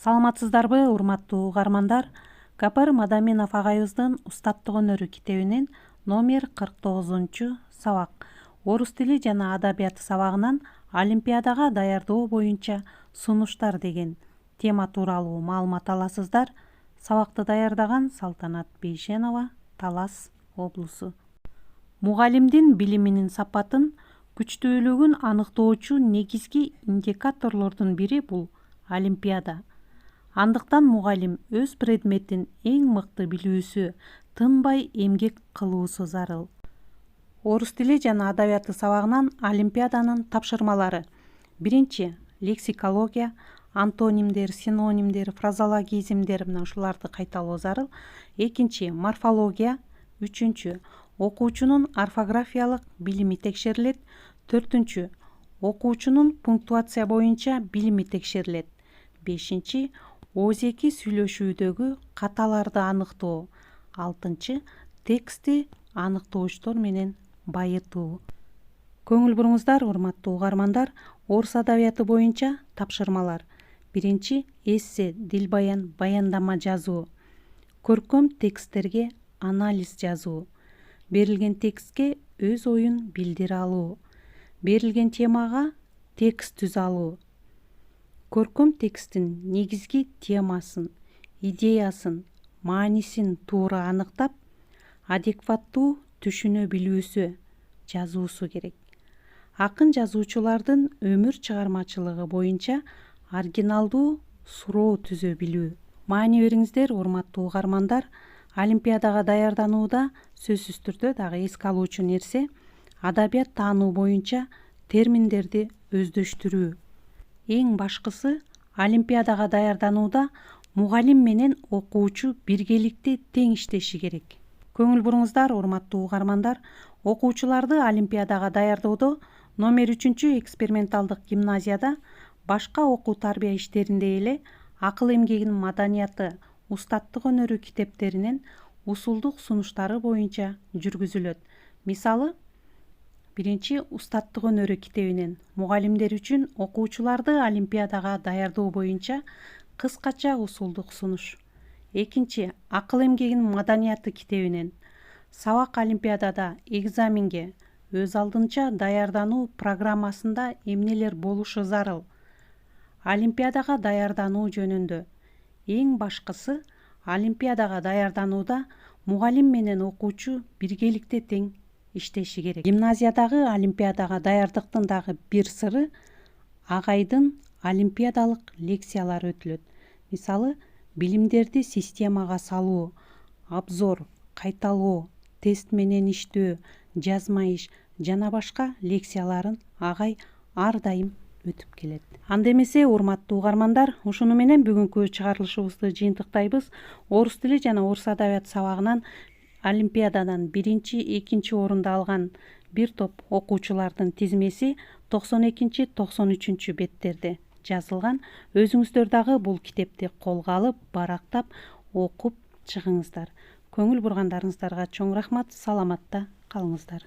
Саламатсыздарбы, урматтуу угармандар? Гапар Мадаминов агайыбыздын Устаттык өнөрү китебинен номер 49 сабак орус тили жана адабияты сабагынан Олимпиадага даярдоо боюнча сунуштар деген тема тууралуу маалымат аласыздар. Сабакты даярдаган Салтанат Бейшенова, Талас облусу. Мугалимдин билиминин сапатын күчтүүлүгүн аныктоочу негизги индикаторлордун бири бул Олимпиада. Андыктан мугалим өз предметин эң мыкты билүүсү, тынбай эмгек кылуусу зарыл. Орус тили жана адабияты сабагынан Олимпиаданын тапшырмалары: биринчи лексикология, антонимдер, синонимдер, фразологизмдер менен ушуларды кайталоо зарыл. Экинчи морфология, үчүнчү окуучунун орфографиялык билими текшерилет. Төртүнчү окуучунун пунктуация боюнча билими текшерилет. Бешинчи оозеки сүйлөшүүдөгү каталарды аныктоо. Алтынчы текстти аныктоочтор менен байытуу. Көңүл буруңуздар, урматтуу угармандар. Орус адабияты боюнча тапшырмалар: биринчи эссе, дилбаян, баяндама жазуу. Көркөм тексттерге анализ жазуу. Берилген текстке өз оюн билдире алуу. Берилген темага текст түзө алуу. Көркөм тексттин негизги темасын, идеясын, маанисин туура аныктап, адекваттуу түшүнө билүүсү, жазуусу керек. Акын жазуучулардын өмүр чыгармачылыгы боюнча оригиналдуу суроо түзө билүү. Маани бериңиздер, урматтуу угармандар. Олимпиадага даярданууда сөзсүз түрдө дагы эске алуучу нерсе адабият таануу боюнча терминдерди өздөштүрүү. Эң башкысы, Олимпиадага даярданууда мугалим менен окуучу биргеликте тең иштеши керек. Көңүл буруңуздар, урматтуу угармандар. Окуучуларды Олимпиадага даярдоодо номер 3 эксперименталдык гимназияда башка окуу тарбия иштериндей эле акыл эмгегинин маданияты, устаттык өнөрү китептеринен усулдук сунуштары боюнча жүргүзүлөт. Мисалы, биринчи устаттык өнөрү китебинен мугалимдер үчүн окуучуларды Олимпиадага даярдоо боюнча кыскача усулдук сунуш. Экинчи акыл эмгегинин маданияты китебинен сабак Олимпиадада экзаменге өз алдынча даярдануу программасында эмнелер болушу зарыл. Олимпиадага даярдануу жөнүндө. Эң башкысы, Олимпиадага даярданууда мугалим менен окуучу биргеликте тең иштеши керек. Гимназиядагы Олимпиадага даярдыктын дагы бир сыры агайдын олимпиадалык лекциялары өтүлөт. Мисалы, билимдерди системага салуу, обзор, кайталоо, тест менен иштөө, жазма иш жана башка лекцияларын агай ар дайым өтүп келет. Анда эмесе, урматтуу угармандар, ушуну менен бүгүнкү чыгарылышыбызды жыйынтыктайбыз. Орус тили жана орус адабияты сабагынан Олимпиададан биринчи, экинчи орунду алган бир топ окуучулардын тизмеси 92-93 беттерде жазылган. Өзүңүздөр дагы бул китепти колго алып, барактап, окуп чыгыңыздар. Көңүл бургандарыңыздарга чоң рахмат. Саламатта калыңыздар.